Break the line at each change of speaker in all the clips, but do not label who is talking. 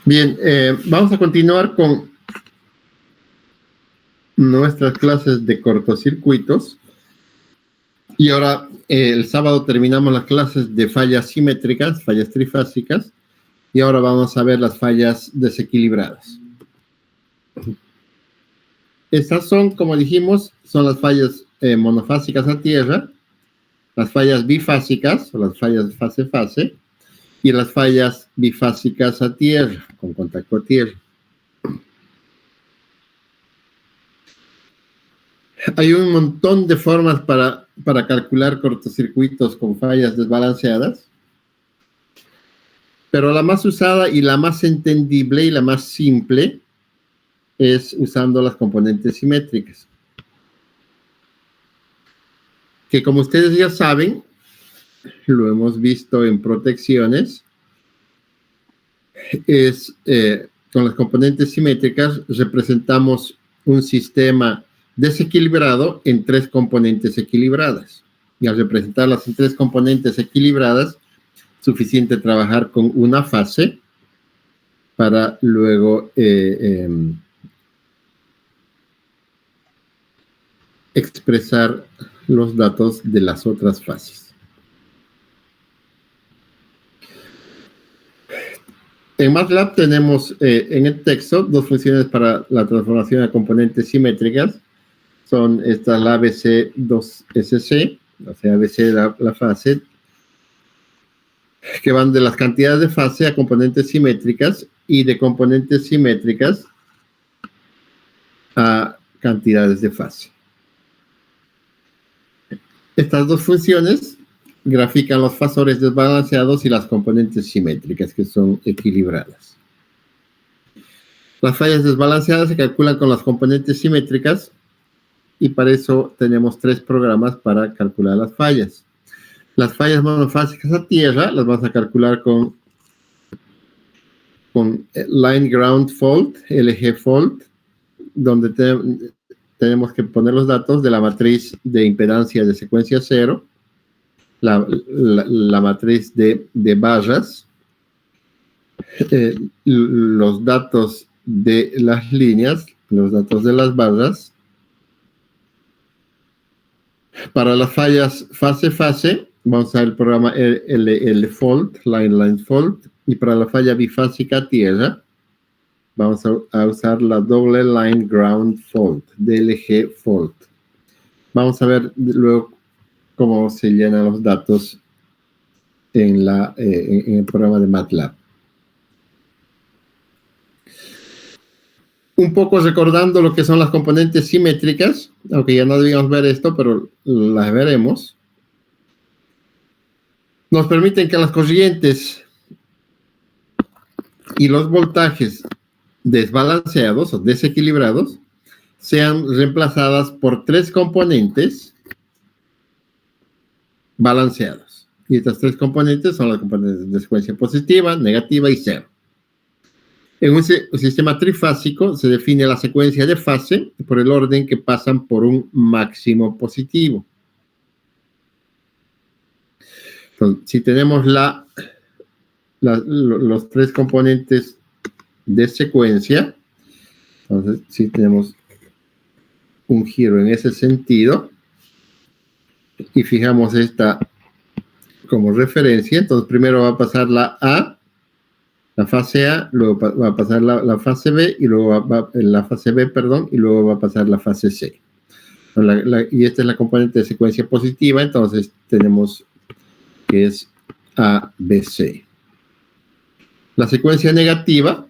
Bien, vamos a continuar con nuestras clases de cortocircuitos. Y ahora, el sábado terminamos las clases de fallas simétricas, fallas trifásicas, y ahora vamos a ver las fallas desequilibradas. Estas son, como dijimos, son las fallas monofásicas a tierra, las fallas bifásicas, o las fallas fase-fase, y las fallas bifásicas a tierra, con contacto a tierra. Hay un montón de formas para calcular cortocircuitos con fallas desbalanceadas, pero la más usada y la más entendible y la más simple es usando las componentes simétricas. Que como ustedes ya saben, lo hemos visto en protecciones, con las componentes simétricas representamos un sistema desequilibrado en tres componentes equilibradas. Y al representarlas en tres componentes equilibradas, suficiente trabajar con una fase para luego expresar los datos de las otras fases. En MATLAB tenemos en el texto dos funciones para la transformación a componentes simétricas. Son estas, la ABC2SC, o sea, ABC la fase, que van de las cantidades de fase a componentes simétricas y de componentes simétricas a cantidades de fase. Estas dos funciones grafican los fasores desbalanceados y las componentes simétricas, que son equilibradas. Las fallas desbalanceadas se calculan con las componentes simétricas y para eso tenemos tres programas para calcular las fallas. Las fallas monofásicas a tierra las vamos a calcular con Line Ground Fault, LG Fault, donde tenemos que poner los datos de la matriz de impedancia de secuencia 0, la matriz de barras, los datos de las líneas, los datos de las barras. Para las fallas fase-fase, vamos a ver el programa L-Fault, Line Fault, y para la falla bifásica a tierra, vamos a usar la doble Line Ground Fault, DLG Fault. Vamos a ver luego cómo se llenan los datos en el programa de MATLAB. Un poco recordando lo que son las componentes simétricas, aunque ya no debíamos ver esto, pero las veremos. Nos permiten que las corrientes y los voltajes desbalanceados o desequilibrados sean reemplazadas por tres componentes balanceados. Y estas tres componentes son las componentes de secuencia positiva, negativa y cero. En un sistema trifásico se define la secuencia de fase por el orden que pasan por un máximo positivo. Entonces, si tenemos los tres componentes de secuencia, entonces si tenemos un giro en ese sentido y fijamos esta como referencia, entonces primero va a pasar la fase A, luego va a pasar la fase B y luego la fase B, perdón, y luego va a pasar la fase C. Y esta es la componente de secuencia positiva, entonces tenemos que es ABC. La secuencia negativa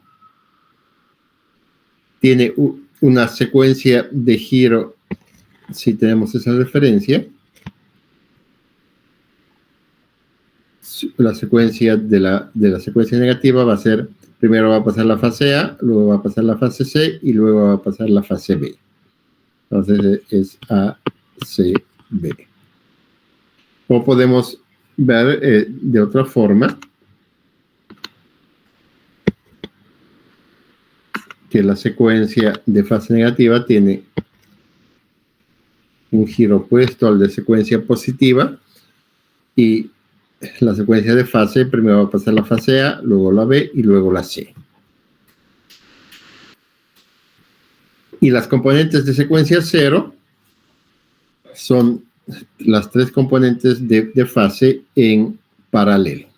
tiene una secuencia de giro, si tenemos esa referencia. La secuencia de la secuencia negativa va a ser, primero va a pasar la fase A, luego va a pasar la fase C y luego va a pasar la fase B. Entonces es A, C, B. O podemos ver de otra forma que la secuencia de fase negativa tiene un giro opuesto al de secuencia positiva y la secuencia de fase, primero va a pasar la fase A, luego la B y luego la C. Y las componentes de secuencia 0 son las tres componentes de fase en paralelo.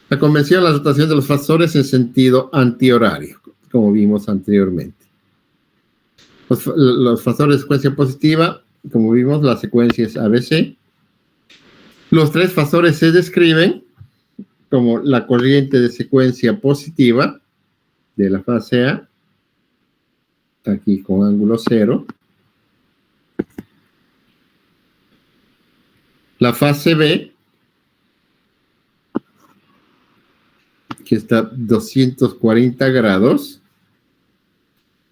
La convención, la rotación de los fasores en sentido antihorario, como vimos anteriormente. Los fasores de secuencia positiva, como vimos, la secuencia es ABC. Los tres fasores se describen como la corriente de secuencia positiva de la fase A, aquí con ángulo 0. La fase B, que está 240 grados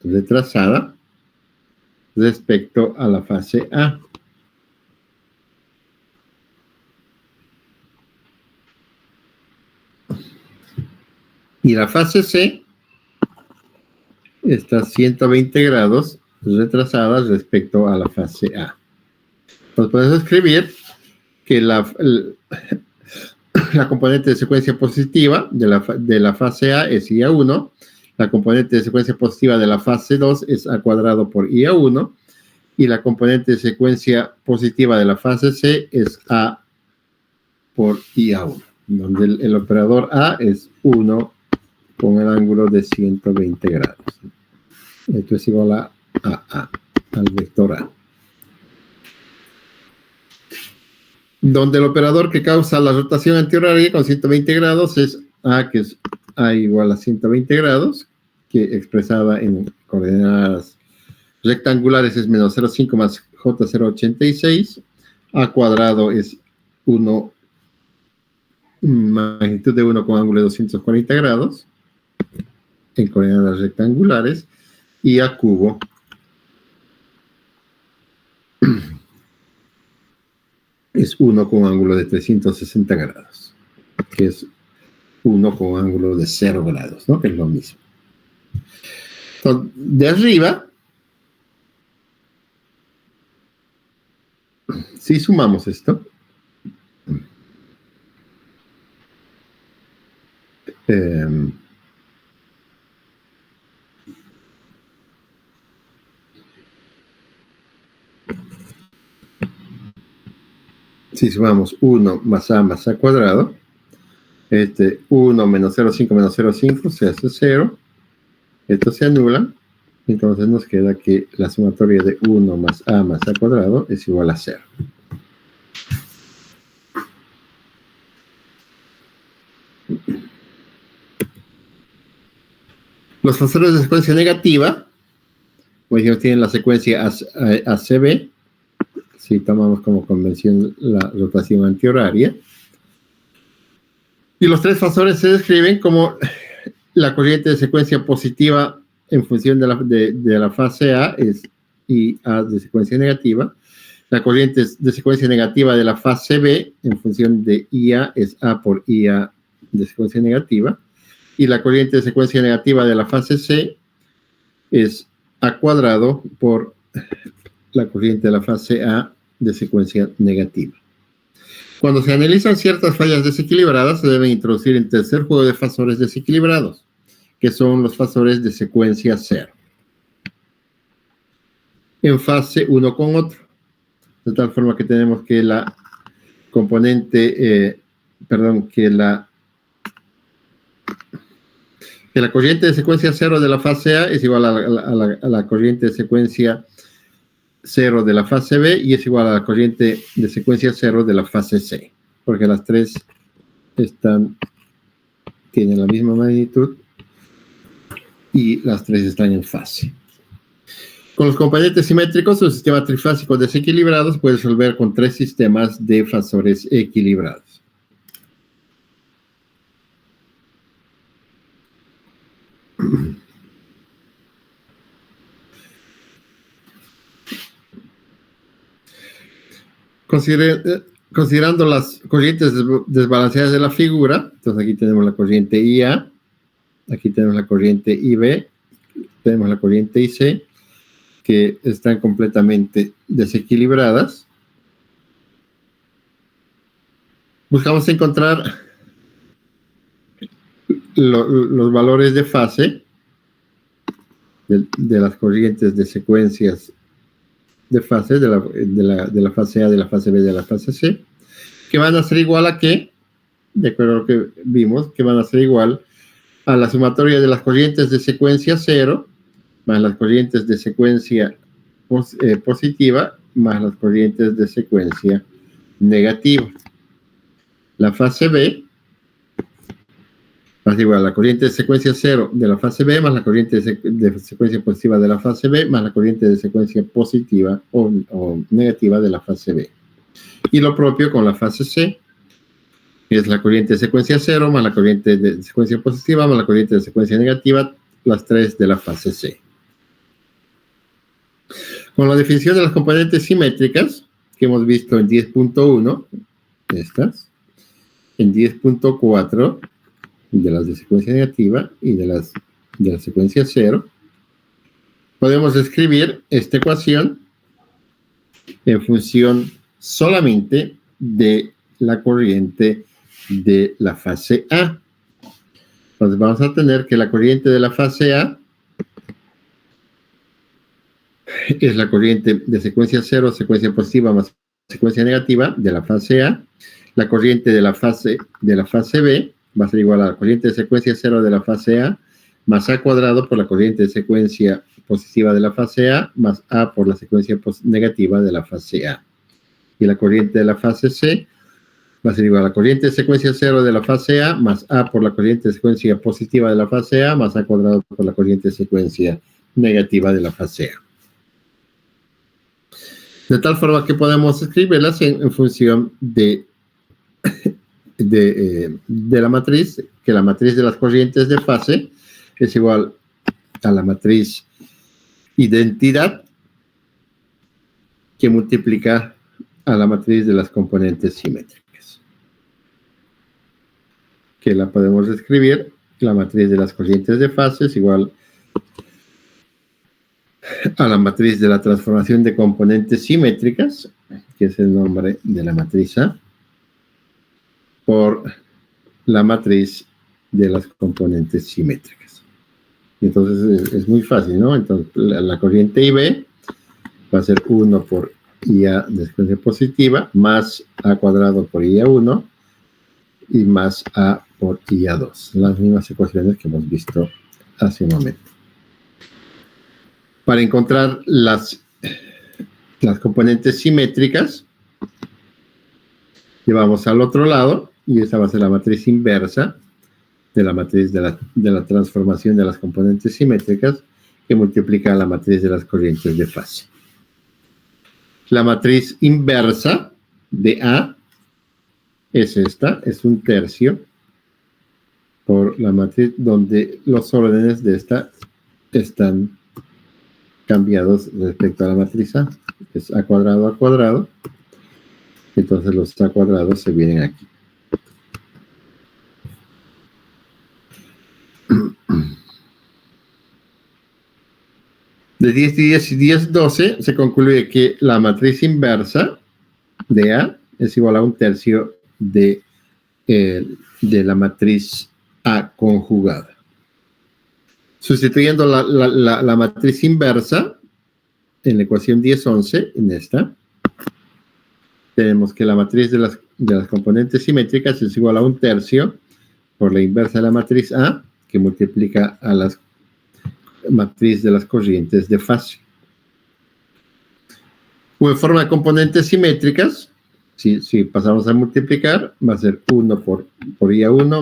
retrasada respecto a la fase A. Y la fase C está 120 grados retrasada respecto a la fase A. Entonces podemos escribir que la componente de secuencia positiva de la fase A es IA1, la componente de secuencia positiva de la fase 2 es A cuadrado por IA1, y la componente de secuencia positiva de la fase C es A por IA1, donde el operador A es 1 con el ángulo de 120 grados. Esto es igual a A, al vector A. Donde el operador que causa la rotación antihoraria con 120 grados es A, que es A igual a 120 grados, que expresada en coordenadas rectangulares es menos 0,5 más J0,86. A cuadrado es 1, magnitud de 1 con ángulo de 240 grados en coordenadas rectangulares, y A cubo es 1 con ángulo de 360 grados, que es 1 con ángulo de 0 grados, ¿no? Que es lo mismo. Entonces, de arriba, si sumamos esto, si sumamos 1 más A cuadrado, 1 menos 0,5 menos 0,5 se hace 0. Esto se anula. Entonces nos queda que la sumatoria de 1 más A cuadrado es igual a 0. Los fasores de secuencia negativa, como dijimos, tienen la secuencia ACB. Si tomamos como convención la rotación antihoraria. Y los tres fasores se describen como la corriente de secuencia positiva en función de la fase A es IA de secuencia negativa. La corriente de secuencia negativa de la fase B en función de IA es A por IA de secuencia negativa. Y la corriente de secuencia negativa de la fase C es A cuadrado por la corriente de la fase A de secuencia negativa. Cuando se analizan ciertas fallas desequilibradas, se deben introducir el tercer juego de fasores desequilibrados, que son los fasores de secuencia 0, en fase uno con otro, de tal forma que tenemos que la componente, que la corriente de secuencia 0 de la fase A es igual a la corriente de secuencia 0 de la fase B y es igual a la corriente de secuencia 0 de la fase C, porque las tres tienen la misma magnitud y las tres están en fase. Con los componentes simétricos, un sistema trifásico desequilibrado se puede resolver con tres sistemas de fasores equilibrados. Considerando las corrientes desbalanceadas de la figura, entonces aquí tenemos la corriente IA, aquí tenemos la corriente IB, tenemos la corriente IC, que están completamente desequilibradas. Buscamos encontrar los valores de fase de las corrientes de secuencias de fase, de la fase A, de la fase B, de la fase C, que van a ser igual a qué, de acuerdo a lo que vimos, que van a ser igual a la sumatoria de las corrientes de secuencia 0 más las corrientes de secuencia positiva más las corrientes de secuencia negativa. La fase B va a ser igual a la corriente de secuencia 0 de la fase B más la corriente de secuencia positiva de la fase B más la corriente de secuencia positiva o negativa de la fase B. Y lo propio con la fase C, que es la corriente de secuencia 0 más la corriente de secuencia positiva más la corriente de secuencia negativa, las tres de la fase C. Con la definición de las componentes simétricas que hemos visto en 10.1, estas, en 10.4, de las de secuencia negativa y de la secuencia 0, podemos escribir esta ecuación en función solamente de la corriente de la fase A. Entonces vamos a tener que la corriente de la fase A es la corriente de secuencia 0, secuencia positiva más secuencia negativa de la fase A. La corriente de la fase B va a ser igual a la corriente de secuencia 0 de la fase A más A cuadrado por la corriente de secuencia positiva de la fase A más A por la secuencia negativa de la fase A. Y la corriente de la fase C va a ser igual a la corriente de secuencia 0 de la fase A más A por la corriente de secuencia positiva de la fase A más A cuadrado por la corriente de secuencia negativa de la fase A. De tal forma que podemos escribirlas en función de la matriz, que la matriz de las corrientes de fase es igual a la matriz identidad que multiplica a la matriz de las componentes simétricas. Que la podemos escribir, la matriz de las corrientes de fase es igual a la matriz de la transformación de componentes simétricas, que es el nombre de la matriz A, por la matriz de las componentes simétricas. Entonces es muy fácil, ¿no? Entonces la corriente IB va a ser 1 por IA de secuencia positiva más A cuadrado por IA1 y más A por IA2. Las mismas ecuaciones que hemos visto hace un momento. Para encontrar las componentes simétricas, llevamos al otro lado, y esta va a ser la matriz inversa de la matriz de la transformación de las componentes simétricas, que multiplica la matriz de las corrientes de fase. La matriz inversa de A es esta, es 1/3 por la matriz donde los órdenes de esta están cambiados respecto a la matriz A. Es A cuadrado, entonces los A cuadrados se vienen aquí. De 10 y 10 y 10, 12 se concluye que la matriz inversa de A es igual a 1/3 de la matriz A conjugada. Sustituyendo la matriz inversa en la ecuación 10-11, en esta, tenemos que la matriz de las componentes simétricas es igual a 1/3 por la inversa de la matriz A, que multiplica a la matriz de las corrientes de fase. O en forma de componentes simétricas, si pasamos a multiplicar, va a ser 1 por IA1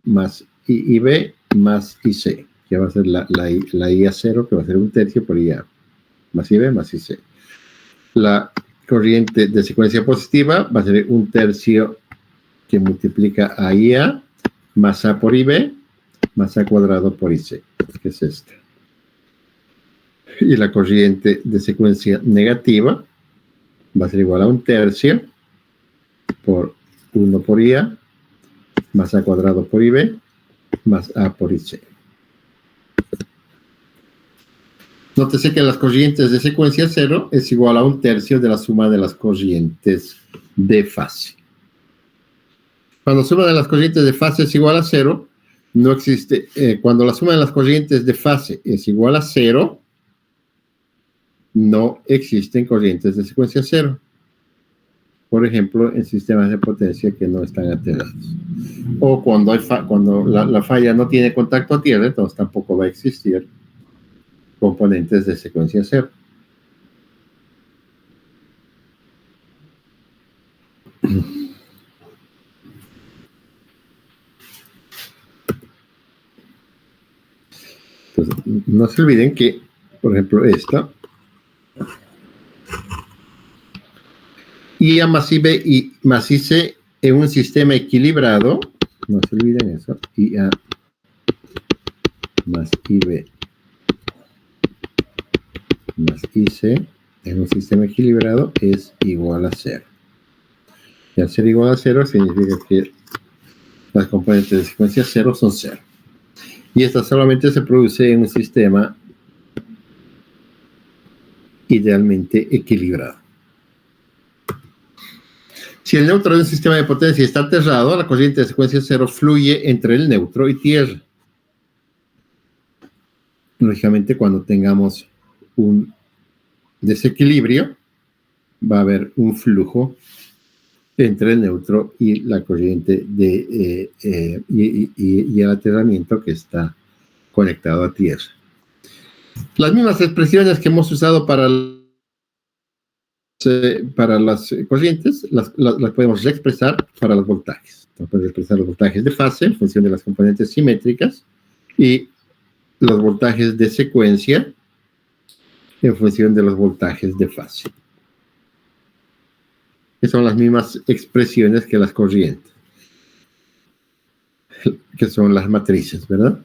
más IB más IC, que va a ser la IA0, que va a ser 1/3 por IA, más IB más IC. La corriente de secuencia positiva va a ser 1/3 que multiplica a IA más A por IB más A cuadrado por IC, que es esta. Y la corriente de secuencia negativa va a ser igual a 1/3 por 1 por IA más A cuadrado por IB más A por IC. Nótese que las corrientes de secuencia 0 es igual a 1/3 de la suma de las corrientes de fase. Cuando suma de las corrientes de fase es igual a 0, no existe. Cuando la suma de las corrientes de fase es igual a 0, no existen corrientes de secuencia 0. Por ejemplo, en sistemas de potencia que no están alterados. O cuando la falla no tiene contacto a tierra, entonces tampoco va a existir componentes de secuencia 0. Entonces, no se olviden que, por ejemplo, esta IA más IB y más IC en un sistema equilibrado, no se olviden eso, IA más IB más IC en un sistema equilibrado es igual a 0. Y al ser igual a 0 significa que las componentes de secuencia 0 son 0. Y esta solamente se produce en un sistema idealmente equilibrado. Si el neutro de un sistema de potencia está aterrado, la corriente de secuencia 0 fluye entre el neutro y tierra. Lógicamente, cuando tengamos un desequilibrio, va a haber un flujo entre el neutro y la corriente y el aterramiento que está conectado a tierra. Las mismas expresiones que hemos usado para las corrientes, las podemos reexpresar para los voltajes. Podemos expresar los voltajes de fase en función de las componentes simétricas y los voltajes de secuencia en función de los voltajes de fase. Que son las mismas expresiones que las corrientes, que son las matrices, ¿verdad?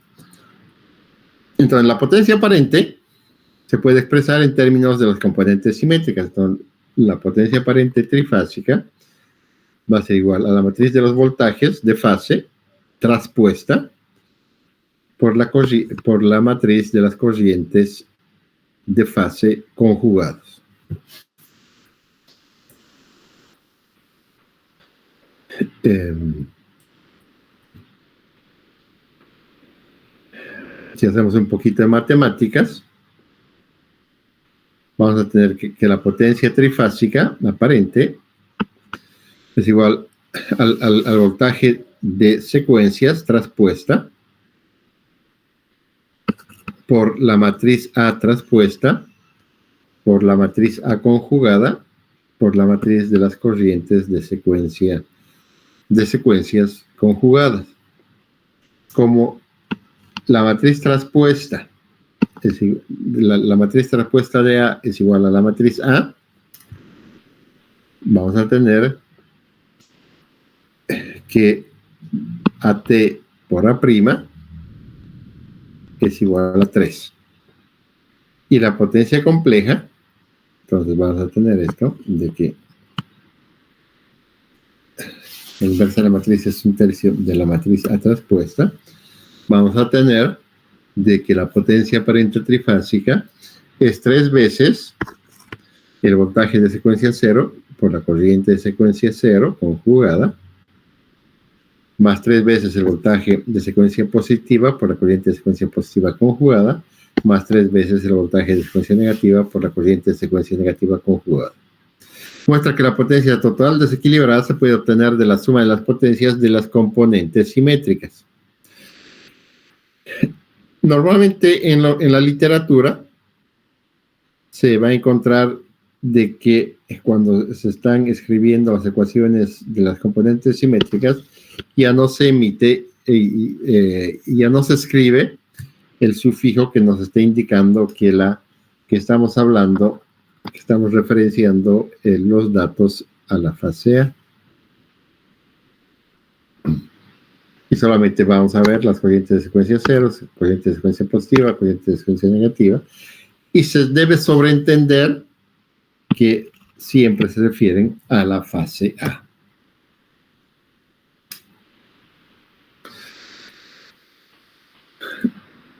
Entonces, la potencia aparente se puede expresar en términos de las componentes simétricas. Entonces, la potencia aparente trifásica va a ser igual a la matriz de los voltajes de fase traspuesta por la matriz de las corrientes de fase conjugados. Si hacemos un poquito de matemáticas, vamos a tener que la potencia trifásica aparente es igual al voltaje de secuencias traspuesta por la matriz A traspuesta por la matriz A conjugada por la matriz de las corrientes de secuencias conjugadas. Como la matriz traspuesta, la matriz traspuesta de A es igual a la matriz A, vamos a tener que AT por A' es igual a 3. Y la potencia compleja, entonces vamos a tener esto, de que la inversa de la matriz es un tercio de la matriz A traspuesta. Vamos a tener de que la potencia aparente trifásica es 3 veces el voltaje de secuencia 0 por la corriente de secuencia 0 conjugada, más 3 veces el voltaje de secuencia positiva por la corriente de secuencia positiva conjugada, más 3 veces el voltaje de secuencia negativa por la corriente de secuencia negativa conjugada. Muestra que la potencia total desequilibrada se puede obtener de la suma de las potencias de las componentes simétricas. Normalmente en la literatura se va a encontrar de que cuando se están escribiendo las ecuaciones de las componentes simétricas, ya no se emite, ya no se escribe el sufijo que nos esté indicando que estamos hablando, que estamos referenciando los datos a la fase A. Y solamente vamos a ver las corrientes de secuencia 0, corriente de secuencia positiva, corriente de secuencia negativa, y se debe sobreentender que siempre se refieren a la fase A.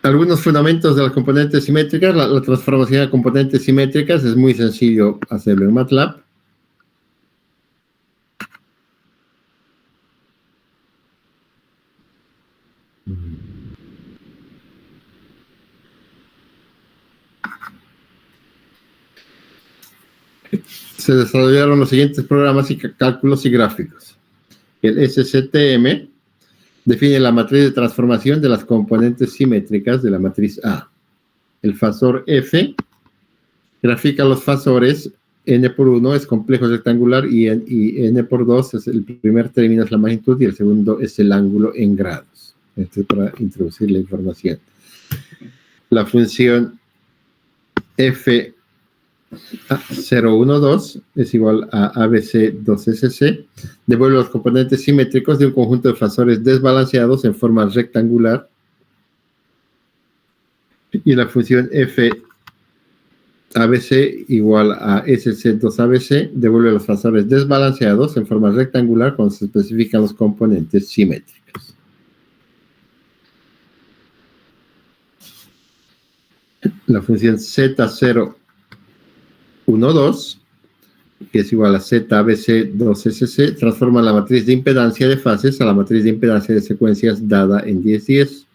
Algunos fundamentos de las componentes simétricas. La transformación de componentes simétricas es muy sencillo hacerlo en MATLAB. Se desarrollaron los siguientes programas y cálculos y gráficos. El SCTM define la matriz de transformación de las componentes simétricas de la matriz A. El fasor F grafica los fasores. N por 1 es complejo rectangular y N por 2 es el primer término, es la magnitud, y el segundo es el ángulo en grados. Esto es para introducir la información. La función F 012 es igual a ABC 2SC. Devuelve los componentes simétricos de un conjunto de fasores desbalanceados en forma rectangular. Y la función F ABC igual a SC2ABC devuelve los fasores desbalanceados en forma rectangular cuando se especifican los componentes simétricos. La función Z012, que es igual a ZABC2SC, transforma la matriz de impedancia de fases a la matriz de impedancia de secuencias dada en 10-10.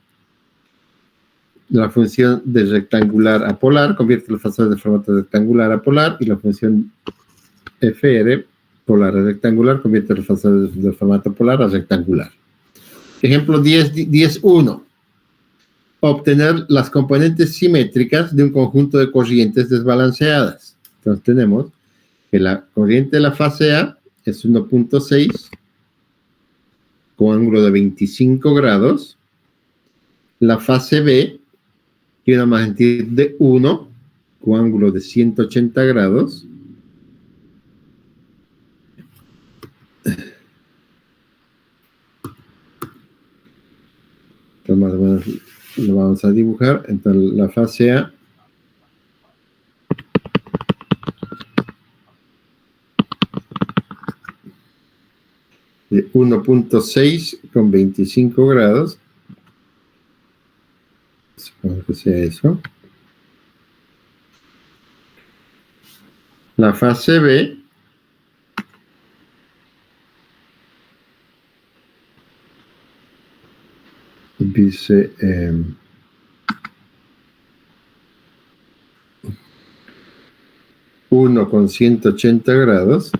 La función de rectangular a polar convierte los fasores de formato rectangular a polar, y la función FR, polar a rectangular, convierte los fasores de formato polar a rectangular. Ejemplo 10.1. Obtener las componentes simétricas de un conjunto de corrientes desbalanceadas. Entonces tenemos que la corriente de la fase A es 1.6 con ángulo de 25 grados. La fase B tiene una magnitud de 1 con ángulo de 180 grados. Entonces, más o menos lo vamos a dibujar. Entonces, la fase A de 1.6 con 25 grados. Supongo que sea eso. La fase B dice 1 con 180 grados,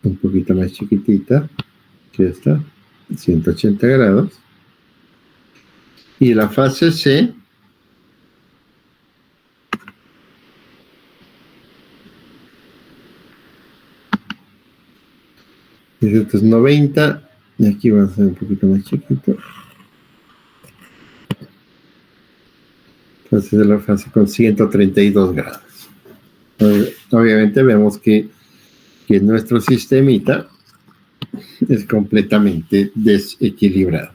un poquito más chiquitita que esta, 180 grados. Y la fase C esto es 90, y aquí va a ser un poquito más chiquito. Entonces es la fase con 132 grados. Obviamente vemos que nuestro sistemita es completamente desequilibrado.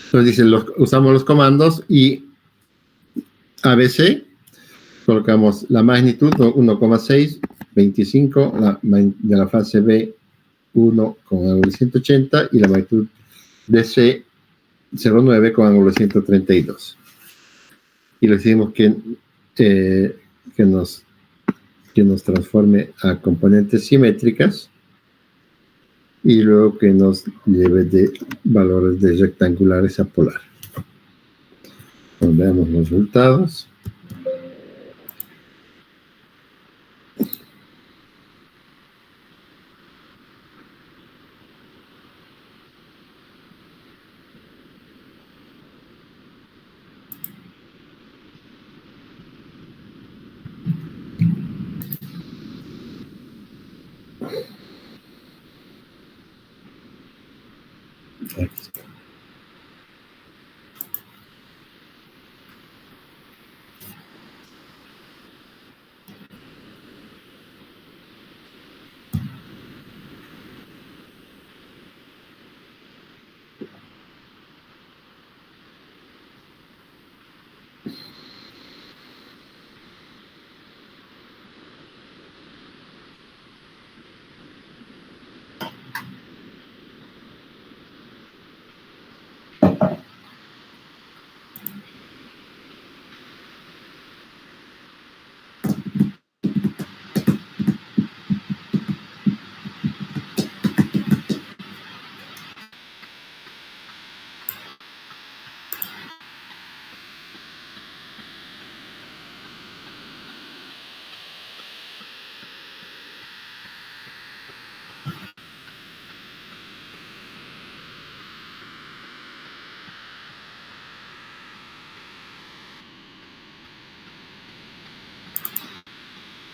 Entonces dicen, usamos los comandos y ABC, colocamos la magnitud 1,6, 25, de la fase B 1 con ángulo de 180 y la magnitud de C 0,9 con ángulo de 132. Y le decimos que nos transforme a componentes simétricas y luego que nos lleve de valores de rectangulares a polar. Pues veamos los resultados. Aquí está.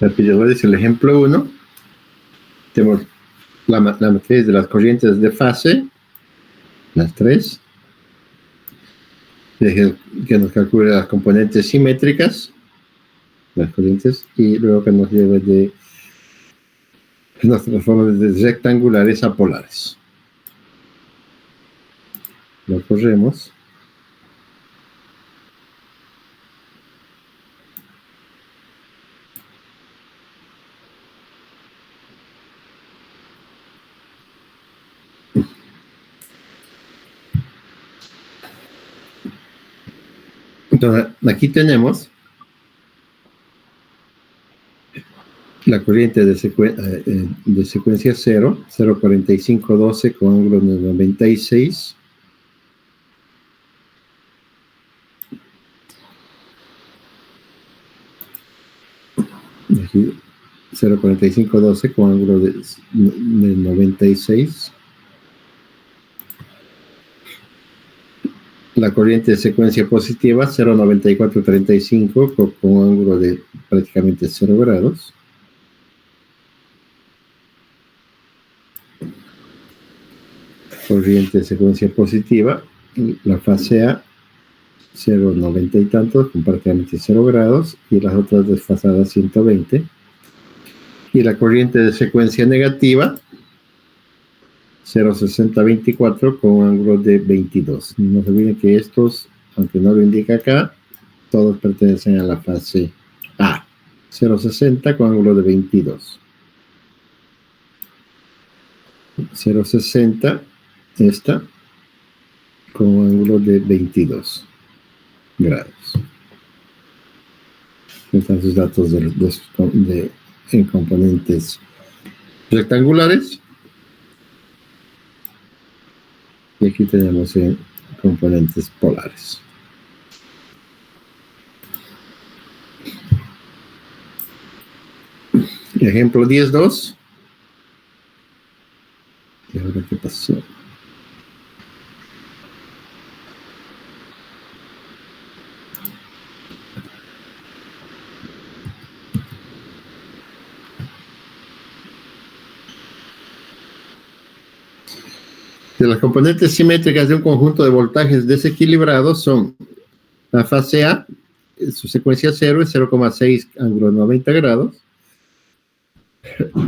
Rápido, es el ejemplo 1. Tenemos la matriz de las corrientes de fase, las 3, que nos calcule las componentes simétricas, las corrientes, y luego que nos lleve de nos transforma de rectangulares a polares. Lo corremos. Entonces, aquí tenemos la corriente de secuencia 0, 0,4512 con ángulo de 96. Aquí 0,4512 con ángulo de 96. La corriente de secuencia positiva 0,9435 con ángulo de prácticamente 0 grados. Corriente de secuencia positiva, la fase A 0,90 y tantos con prácticamente 0 grados y las otras desfasadas 120. Y la corriente de secuencia negativa 0,6024 con un ángulo de 22. No se olviden que estos, aunque no lo indica acá, todos pertenecen a la fase A. 0,60 con ángulo de 22. 0,60 esta con un ángulo de 22 grados. Están sus datos en componentes rectangulares. Y aquí tenemos en componentes polares. Ejemplo 10.2. ¿Y ahora qué pasó? De las componentes simétricas de un conjunto de voltajes desequilibrados son la fase A, su secuencia 0 es 0,6 ángulo 90 grados.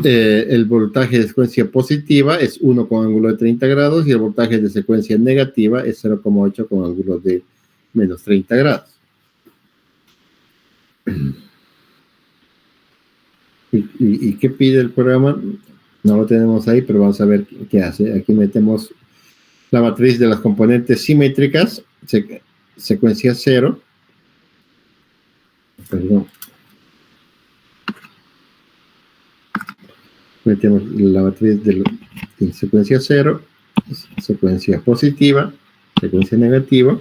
El voltaje de secuencia positiva es 1 con ángulo de 30 grados y el voltaje de secuencia negativa es 0,8 con ángulo de menos 30 grados. ¿Y qué pide el programa? No lo tenemos ahí, pero vamos a ver qué hace. Aquí metemos la matriz de las componentes simétricas, secuencia 0. Perdón. Metemos la matriz de secuencia 0, secuencia positiva, secuencia negativa.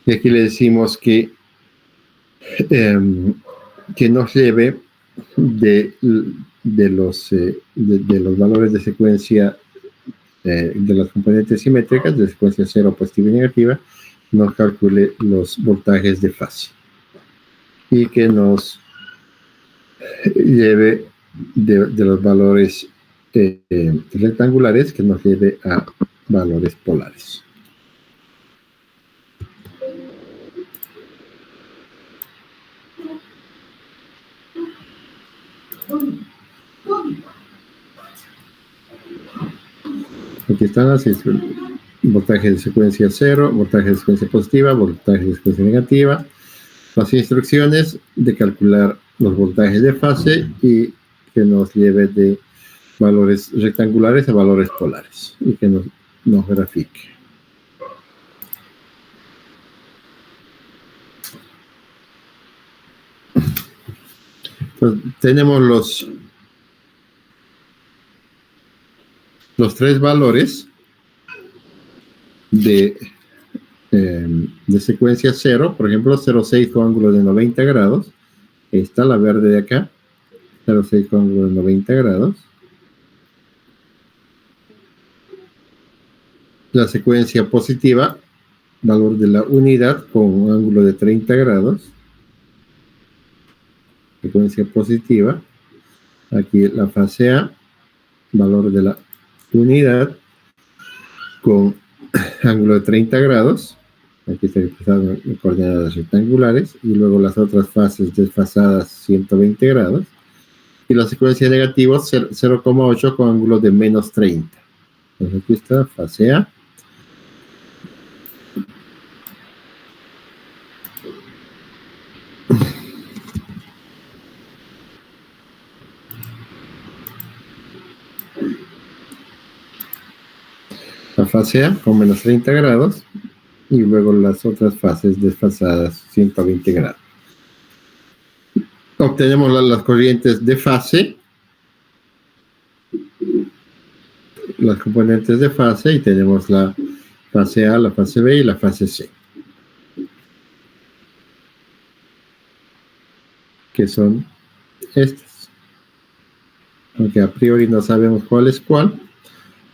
Y aquí le decimos que nos lleve de los valores de secuencia de las componentes simétricas, de secuencia 0, positiva y negativa, nos calcule los voltajes de fase. Y que nos lleve de los valores rectangulares, que nos lleve a valores polares. Aquí están las voltaje de secuencia 0, voltaje de secuencia positiva, voltaje de secuencia negativa, las instrucciones de calcular los voltajes de fase y que nos lleve de valores rectangulares a valores polares y que nos grafique. Entonces, tenemos los tres valores de secuencia 0, por ejemplo, 0,6 con ángulo de 90 grados. Está la verde de acá, 0,6 con ángulo de 90 grados. La secuencia positiva, valor de la unidad con un ángulo de 30 grados. secuencia positiva. Aquí la fase A, valor de la unidad, con ángulo de 30 grados. Aquí está expresado en coordenadas rectangulares. Y luego las otras fases desfasadas 120 grados. Y la secuencia negativa 0,8 con ángulo de menos 30. Entonces aquí está fase A. La fase A con menos 30 grados y luego las otras fases desfasadas 120 grados. Obtenemos las corrientes de fase, las componentes de fase, y tenemos la fase A, la fase B y la fase C, que son estas. Aunque a priori no sabemos cuál es cuál,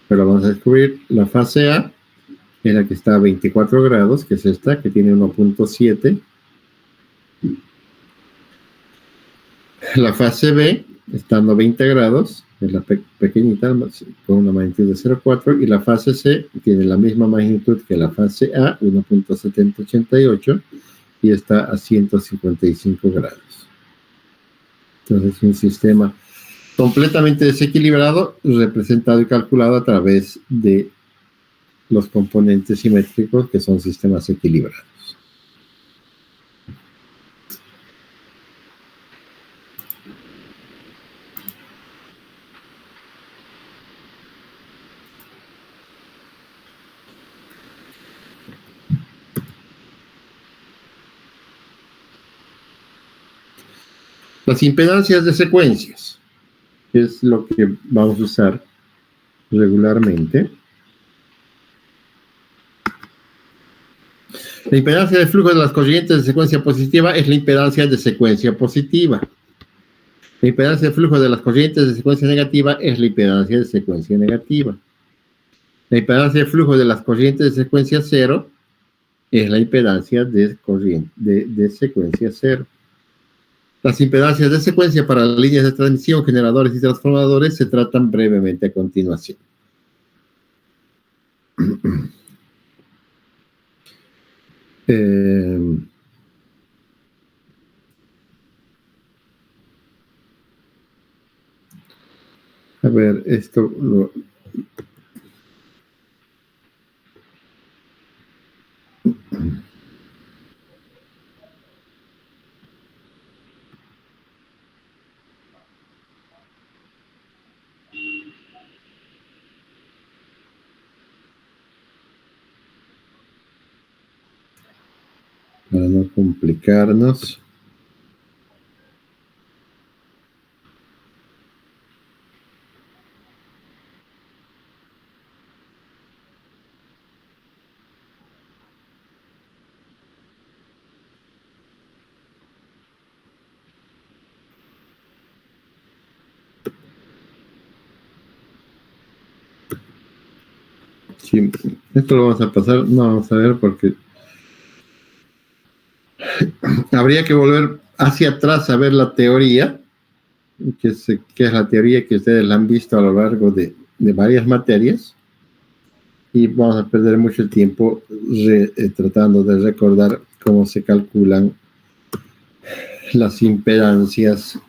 pero vamos a descubrir. La fase A es la que está a 24 grados, que es esta, que tiene 1.7. La fase B está a 90 grados, es la pequeñita, con una magnitud de 0,4, y la fase C tiene la misma magnitud que la fase A, 1.788, y está a 155 grados. Entonces es un sistema completamente desequilibrado, representado y calculado a través de los componentes simétricos, que son sistemas equilibrados. Las impedancias de secuencias, que es lo que vamos a usar regularmente. La impedancia de flujo de las corrientes de secuencia positiva es la impedancia de secuencia positiva. La impedancia de flujo de las corrientes de secuencia negativa es la impedancia de secuencia negativa. La impedancia de flujo de las corrientes de secuencia cero es la impedancia de secuencia cero. Las impedancias de secuencia para las líneas de transmisión, generadores y transformadores se tratan brevemente a continuación. A ver, esto lo... Para no complicarnos. Sí, esto lo vamos a pasar, no vamos a ver porque habría que volver hacia atrás a ver la teoría, que es la teoría que ustedes la han visto a lo largo de varias materias, y vamos a perder mucho tiempo tratando de recordar cómo se calculan las impedancias,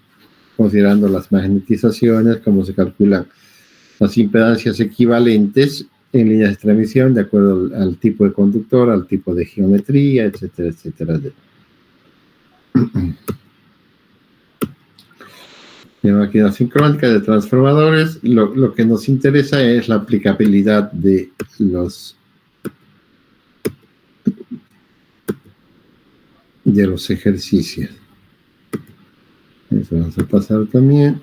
considerando las magnetizaciones, cómo se calculan las impedancias equivalentes en líneas de transmisión de acuerdo al tipo de conductor, al tipo de geometría, etcétera, etcétera. De máquina sincrónica, de transformadores. Lo que nos interesa es la aplicabilidad de los ejercicios. Eso vamos a pasar también.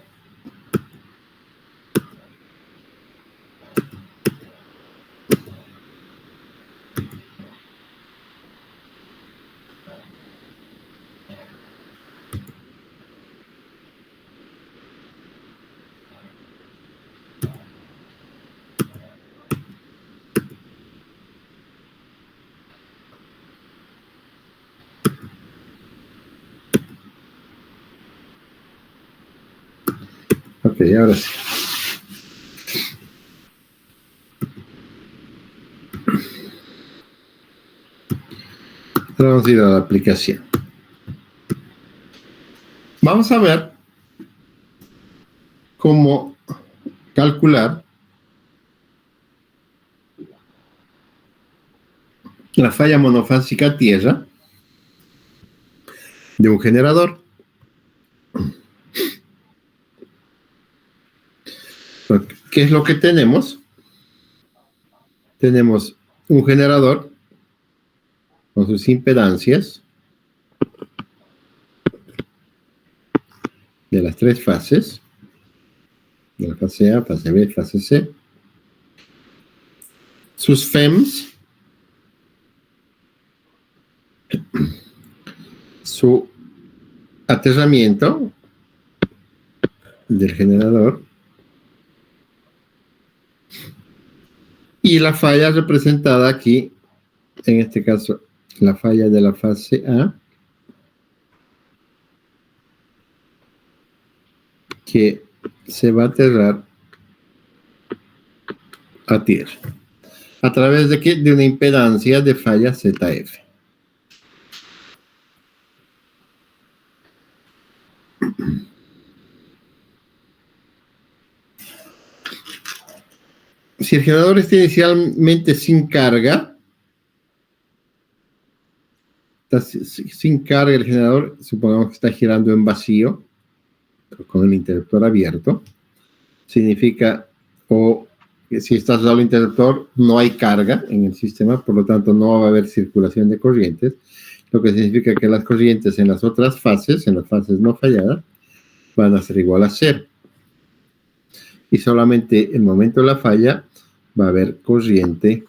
Ok, ahora sí. Ahora vamos a ir a la aplicación. Vamos a ver cómo calcular la falla monofásica tierra de un generador. ¿Qué es lo que tenemos? Tenemos un generador con sus impedancias de las tres fases, de la fase A, fase B, fase C, sus FEMs, su aterramiento del generador y la falla representada aquí, en este caso, la falla de la fase A, que se va a aterrar a tierra. ¿A través de qué? De una impedancia de falla ZF. Si el generador está inicialmente sin carga, sin carga el generador, supongamos que está girando en vacío, con el interruptor abierto, significa, o si está usando el interruptor, no hay carga en el sistema, por lo tanto no va a haber circulación de corrientes, lo que significa que las corrientes en las otras fases, en las fases no falladas, van a ser igual a cero. Y solamente en el momento de la falla va a haber corriente,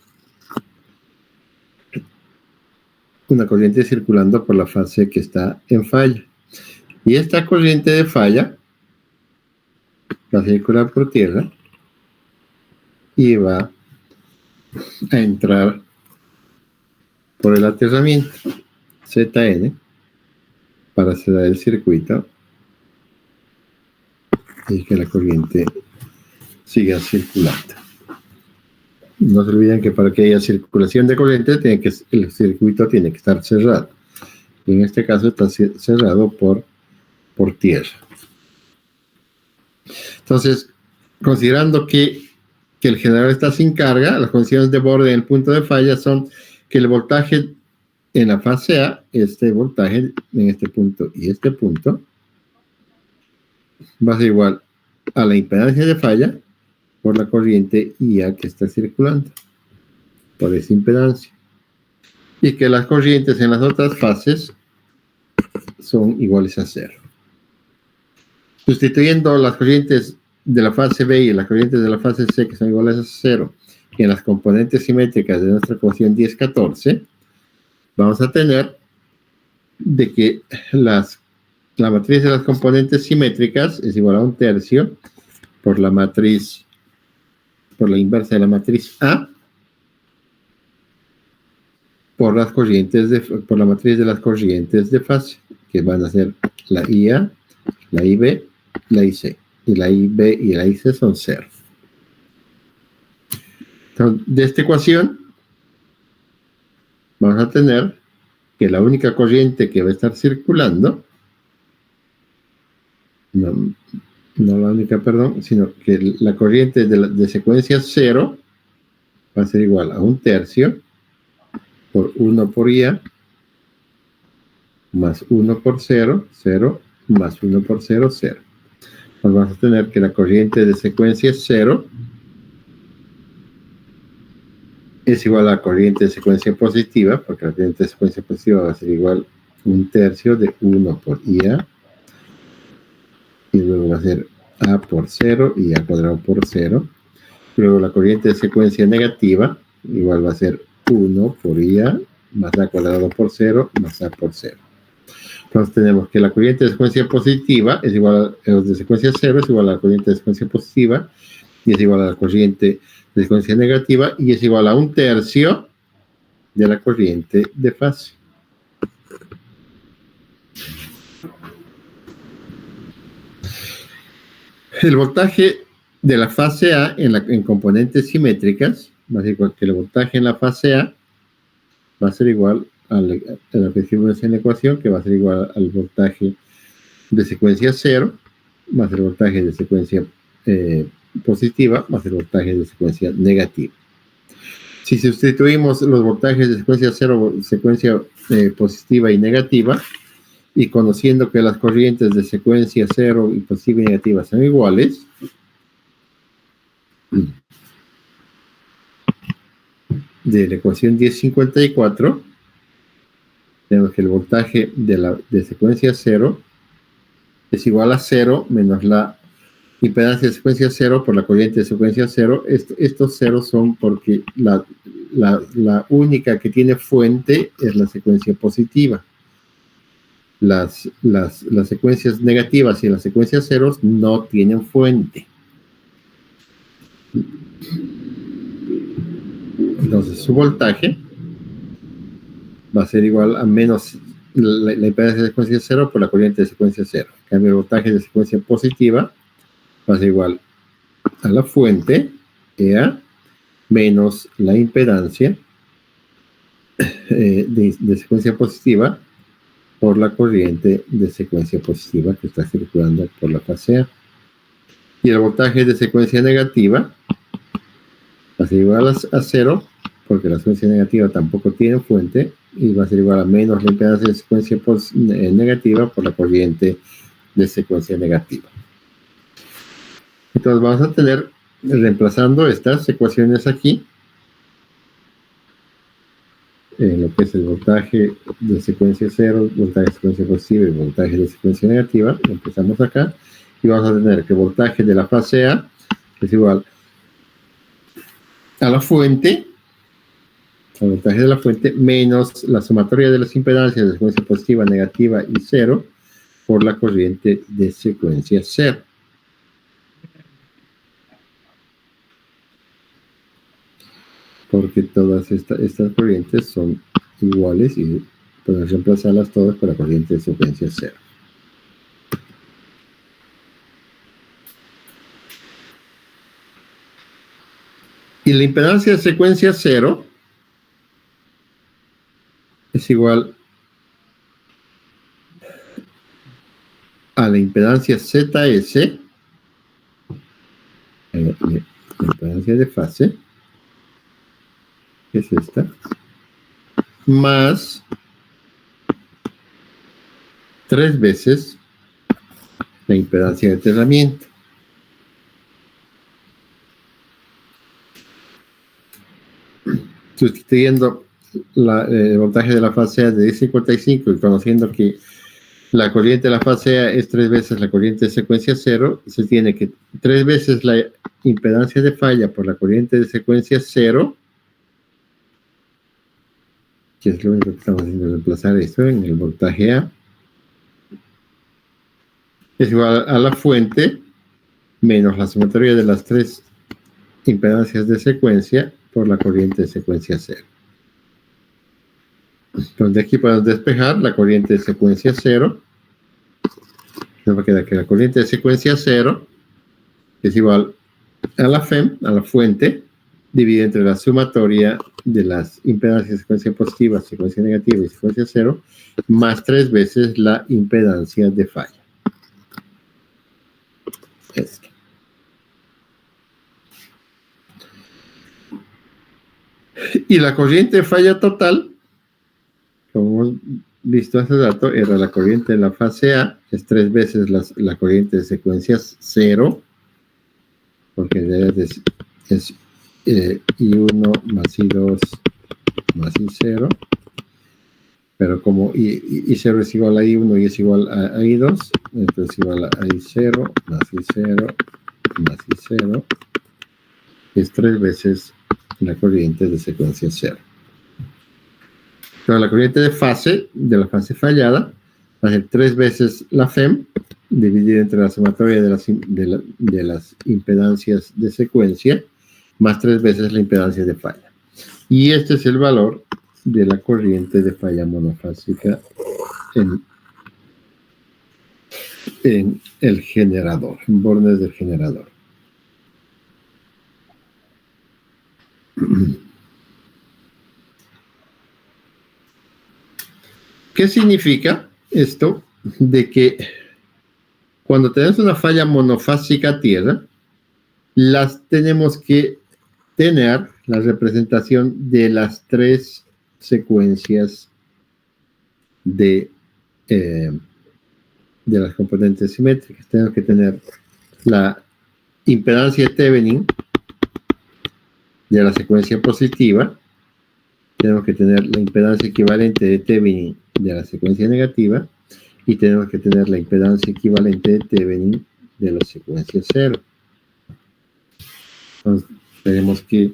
una corriente circulando por la fase que está en falla. Y esta corriente de falla va a circular por tierra y va a entrar por el aterramiento ZN para cerrar el circuito y que la corriente siga circulando. No se olviden que para que haya circulación de corriente el circuito tiene que estar cerrado. Y en este caso está cerrado por tierra. Entonces, considerando que el generador está sin carga, las condiciones de borde en el punto de falla son que el voltaje en la fase A, este voltaje en este punto y este punto, va a ser igual a la impedancia de falla por la corriente IA que está circulando, por esa impedancia. Y que las corrientes en las otras fases son iguales a cero. Sustituyendo las corrientes de la fase B y las corrientes de la fase C, que son iguales a cero, y en las componentes simétricas de nuestra ecuación 10-14, vamos a tener de que la matriz de las componentes simétricas es igual a 1/3 por la matriz, por la inversa de la matriz A, por la matriz de las corrientes de fase, que van a ser la IA, la IB, la IC. Y la IB y la IC son 0. Entonces, de esta ecuación, vamos a tener que la única corriente que va a estar circulando, no la única, perdón, sino que la corriente de secuencia 0 va a ser igual a 1/3 por 1 por IA, más 1 por 0, 0, más 1 por 0, 0. Pues vamos a tener que la corriente de secuencia 0 es igual a la corriente de secuencia positiva, porque la corriente de secuencia positiva va a ser igual a 1/3 de 1 por IA, y luego va a ser A por 0 y A cuadrado por 0. Luego la corriente de secuencia negativa igual va a ser 1 por IA más A cuadrado por 0 más A por 0. Entonces tenemos que la corriente de secuencia positiva es igual a de secuencia 0 es igual a la corriente de secuencia positiva y es igual a la corriente de secuencia negativa y es igual a 1/3 de la corriente de fase. El voltaje de la fase A en componentes simétricas va a ser igual que el voltaje en la fase A va a ser igual a lo que decimos en la ecuación, que va a ser igual al voltaje de secuencia 0, más el voltaje de secuencia positiva, más el voltaje de secuencia negativa. Si sustituimos los voltajes de secuencia 0, secuencia positiva y negativa, y conociendo que las corrientes de secuencia 0 y positiva y negativa son iguales, de la ecuación 1054, tenemos que el voltaje de secuencia 0 es igual a 0 menos la impedancia de secuencia 0 por la corriente de secuencia 0. Estos ceros son porque la única que tiene fuente es la secuencia positiva. Las secuencias negativas y las secuencias ceros no tienen fuente. Entonces su voltaje va a ser igual a menos la impedancia de secuencia 0 por la corriente de secuencia 0. En cambio, el voltaje de secuencia positiva va a ser igual a la fuente, EA, menos la impedancia de secuencia positiva por la corriente de secuencia positiva que está circulando por la fase A. Y el voltaje de secuencia negativa va a ser igual a 0, porque la secuencia negativa tampoco tiene fuente, y va a ser igual a menos la impedancia de secuencia negativa por la corriente de secuencia negativa. Entonces vamos a tener, reemplazando estas ecuaciones aquí, lo que es el voltaje de secuencia 0, voltaje de secuencia positiva y voltaje de secuencia negativa. Empezamos acá y vamos a tener que el voltaje de la fase A es igual a la fuente, el voltaje de la fuente, menos la sumatoria de las impedancias de secuencia positiva, negativa y 0 por la corriente de secuencia 0. Porque todas estas corrientes son iguales y podemos reemplazarlas todas por la corriente de secuencia 0. Y la impedancia de secuencia 0 es igual a la impedancia ZS, la impedancia de fase, que es esta, más 3 veces la impedancia de aterramiento. Sustituyendo el voltaje de la fase A de 1055 y conociendo que la corriente de la fase A es 3 veces la corriente de secuencia 0, se tiene que 3 veces la impedancia de falla por la corriente de secuencia 0, que es lo único que estamos haciendo, reemplazar esto en el voltaje A, es igual a la fuente menos la sumatoria de las 3 impedancias de secuencia por la corriente de secuencia 0. Entonces de aquí podemos despejar la corriente de secuencia 0. Nos va a quedar que la corriente de secuencia 0 es igual a la FEM, a la fuente, dividida entre la sumatoria de las impedancias de secuencia positiva, secuencia negativa y secuencia 0, más 3 veces la impedancia de falla. Esto. Y la corriente de falla total, como hemos visto hace rato, era la corriente de la fase A, es 3 veces la corriente de secuencia 0, porque en realidad es I1 más I2 más I0, pero como I0 es igual a I1 y es igual a I2, entonces igual a I0 más I0 más I0, es 3 veces la corriente de secuencia 0. Entonces la corriente de la fase fallada va a ser 3 veces la FEM, dividida entre la sumatoria de las impedancias de secuencia, más 3 veces la impedancia de falla. Y este es el valor de la corriente de falla monofásica en el generador, en bornes del generador. ¿Qué significa esto? De que cuando tenemos una falla monofásica tierra, las tenemos que tener la representación de las tres secuencias de las componentes simétricas. Tenemos que tener la impedancia de Thevenin de la secuencia positiva, tenemos que tener la impedancia equivalente de Thevenin de la secuencia negativa, y tenemos que tener la impedancia equivalente de Thevenin de la secuencia cero. Entonces, tenemos que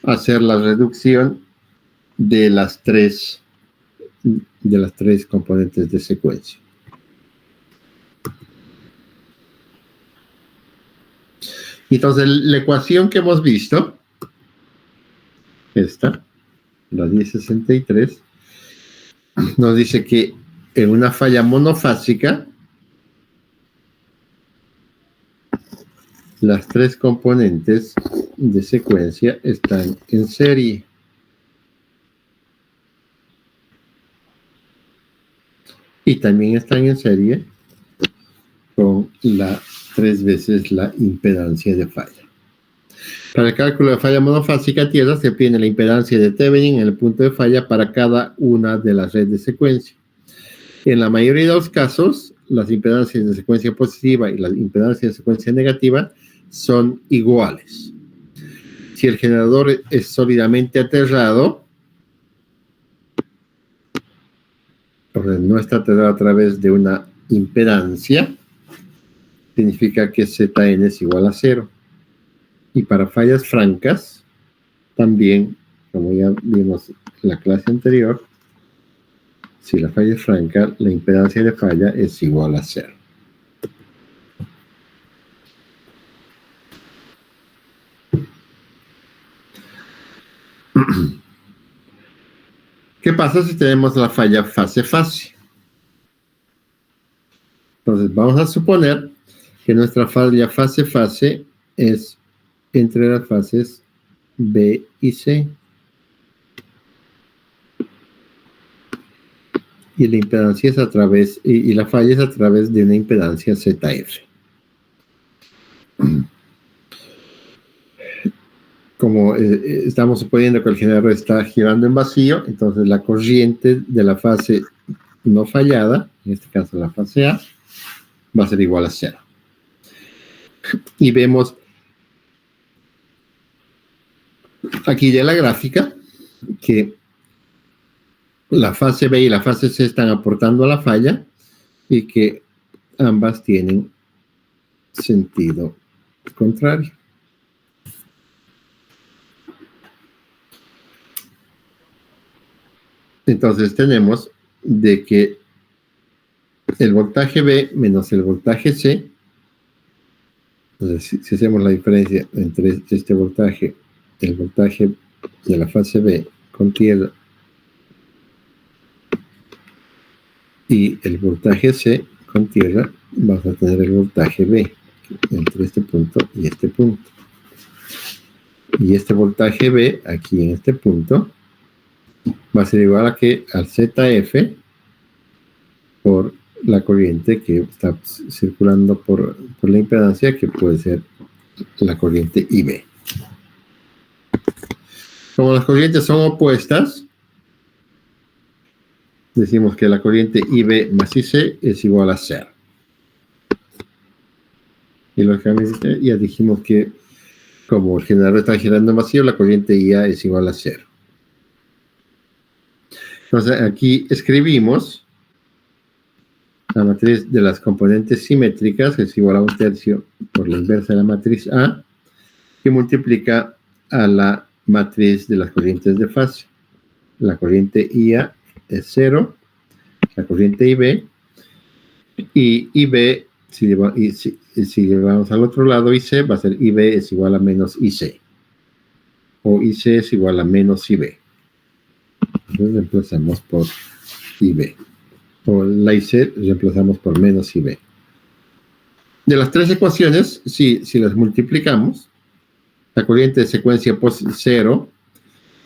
hacer la reducción de las tres componentes de secuencia. Entonces, la ecuación que hemos visto, esta, la 1063, nos dice que en una falla monofásica, las tres componentes de secuencia están en serie. Y también están en serie con tres veces la impedancia de falla. Para el cálculo de falla monofásica tierra se obtiene la impedancia de Thevenin en el punto de falla para cada una de las redes de secuencia. En la mayoría de los casos, las impedancias de secuencia positiva y las impedancias de secuencia negativa son iguales. Si el generador es sólidamente aterrado, o sea, no está aterrado a través de una impedancia, significa que Zn es igual a 0. Y para fallas francas, también, como ya vimos en la clase anterior, si la falla es franca, la impedancia de falla es igual a 0. ¿Qué pasa si tenemos la falla fase-fase? Entonces, vamos a suponer que nuestra falla fase-fase es entre las fases B y C. Y la impedancia es a través, y la falla es a través de una impedancia ZF. Como estamos suponiendo que el generador está girando en vacío, entonces la corriente de la fase no fallada, en este caso la fase A, va a ser igual a 0. Y vemos aquí de la gráfica que la fase B y la fase C están aportando a la falla y que ambas tienen sentido contrario. Entonces tenemos de que el voltaje B menos el voltaje C, entonces si hacemos la diferencia entre este voltaje, el voltaje de la fase B con tierra y el voltaje C con tierra, vamos a tener el voltaje B entre este punto y este punto. Y este voltaje B aquí en este punto va a ser igual a que al ZF por la corriente que está circulando por la impedancia, que puede ser la corriente IB. Como las corrientes son opuestas, decimos que la corriente IB más IC es igual a 0. Y lógicamente ya dijimos que como el generador está girando en vacío, la corriente IA es igual a 0. Entonces aquí escribimos la matriz de las componentes simétricas, que es igual a 1/3 por la inversa de la matriz A, que multiplica a la matriz de las corrientes de fase. La corriente IA es 0, la corriente IB, y IB, si llevamos al otro lado IC, va a ser IB es igual a menos IC, o IC es igual a menos IB. Entonces reemplazamos por IB. O la IC reemplazamos por menos IB. De las tres ecuaciones, si las multiplicamos, la corriente de secuencia 0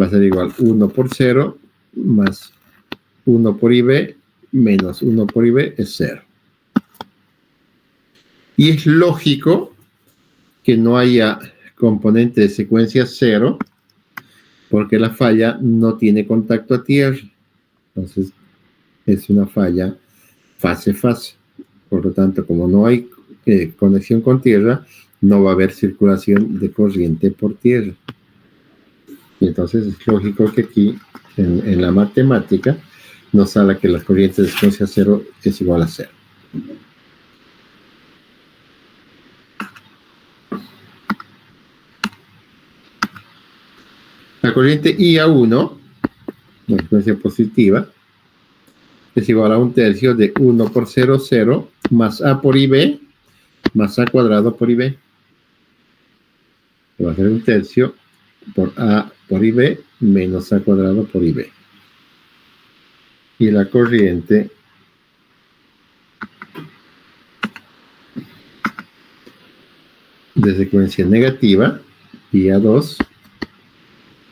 va a ser igual 1 por 0 más 1 por IB menos 1 por IB es 0. Y es lógico que no haya componente de secuencia 0 porque la falla no tiene contacto a tierra. Entonces, es una falla fase-fase. Por lo tanto, como no hay conexión con tierra, no va a haber circulación de corriente por tierra. Y entonces es lógico que aquí, en la matemática, nos sale que la corriente de secuencia 0 es igual a 0. La corriente IA1, la secuencia positiva, es igual a 1/3 de 1 por 0, 0, más A por IB, más A cuadrado por IB. Va a ser 1/3 por A por IB menos A cuadrado por IB. Y la corriente de secuencia negativa, IA2,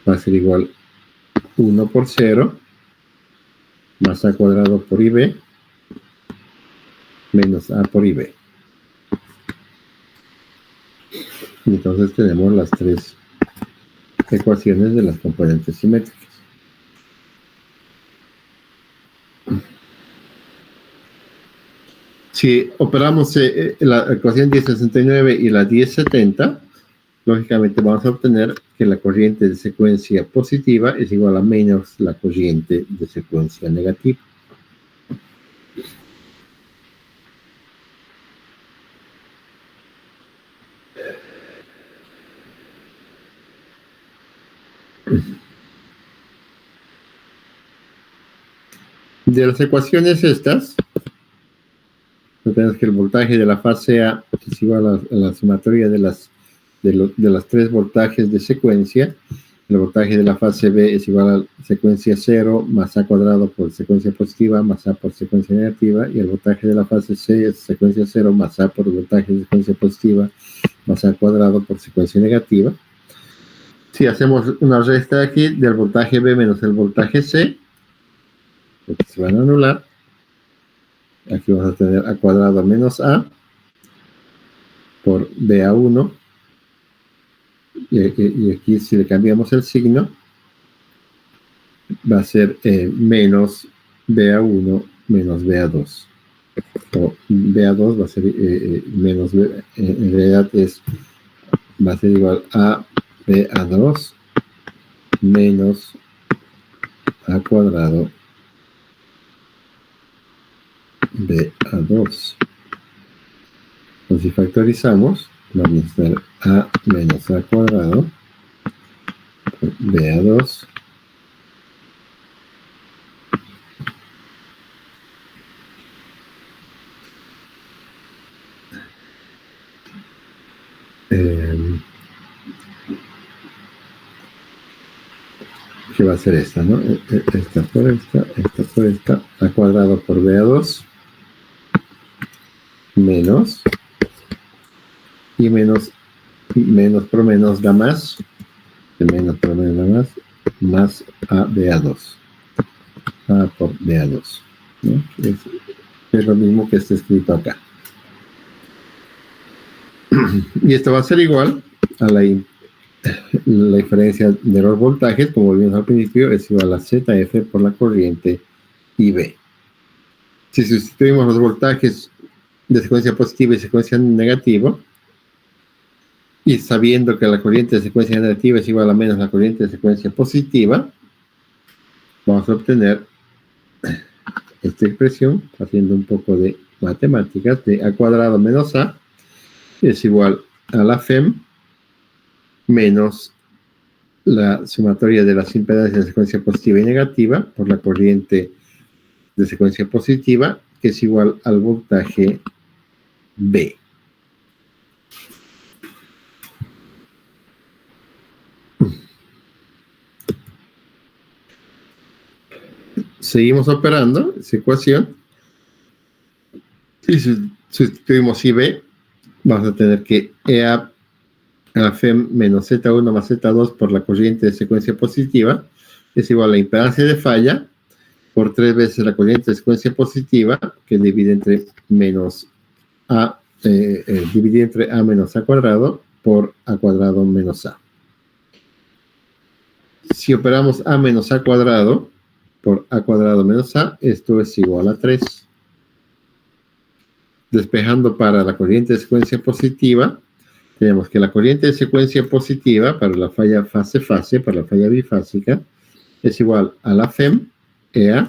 va a ser igual 1 por 0 más A cuadrado por IB menos A por IB. Y entonces tenemos las tres ecuaciones de las componentes simétricas. Si operamos la ecuación 1069 y la 1070, lógicamente vamos a obtener que la corriente de secuencia positiva es igual a menos la corriente de secuencia negativa. De las ecuaciones estas, tenemos que el voltaje de la fase A es igual a la sumatoria de las tres voltajes de secuencia. El voltaje de la fase B es igual a secuencia 0 más A cuadrado por secuencia positiva más A por secuencia negativa. Y el voltaje de la fase C es secuencia 0 más A por voltaje de secuencia positiva más A cuadrado por secuencia negativa. Si hacemos una resta aquí del voltaje B menos el voltaje C, porque se van a anular, aquí vamos a tener A cuadrado menos A por BA1. Y aquí si le cambiamos el signo, va a ser menos BA1 menos BA2. O BA2 va a ser menos, en realidad va a ser igual a BA2 menos A cuadrado BA2. Entonces, si factorizamos, vamos a tener A menos A cuadrado por BA2 que va a ser esta, ¿no? Esta por esta, A cuadrado por BA2 menos, y menos por menos da más, de menos por menos da más A BA2, A por BA2, ¿no? Es lo mismo que está escrito acá. Y esto va a ser igual a la diferencia de los voltajes, como vimos al principio, es igual a ZF por la corriente IB. Si sustituimos los voltajes de secuencia positiva y secuencia negativa, y sabiendo que la corriente de secuencia negativa es igual a menos la corriente de secuencia positiva, vamos a obtener esta expresión, haciendo un poco de matemáticas, de A cuadrado menos A es igual a la FEM menos la sumatoria de las impedancias de secuencia positiva y negativa por la corriente de secuencia positiva, que es igual al voltaje B. Seguimos operando esa ecuación y sustituimos IB vamos a tener que EA a la FEM menos Z1 más Z2 por la corriente de secuencia positiva es igual a la impedancia de falla por 3 veces la corriente de secuencia positiva, que divide entre menos A, divide entre A menos A cuadrado por A cuadrado menos A. Si operamos A menos A cuadrado por A cuadrado menos A, esto es igual a 3. Despejando para la corriente de secuencia positiva, tenemos que la corriente de secuencia positiva para la falla fase-fase, para la falla bifásica, es igual a la FEM, EA,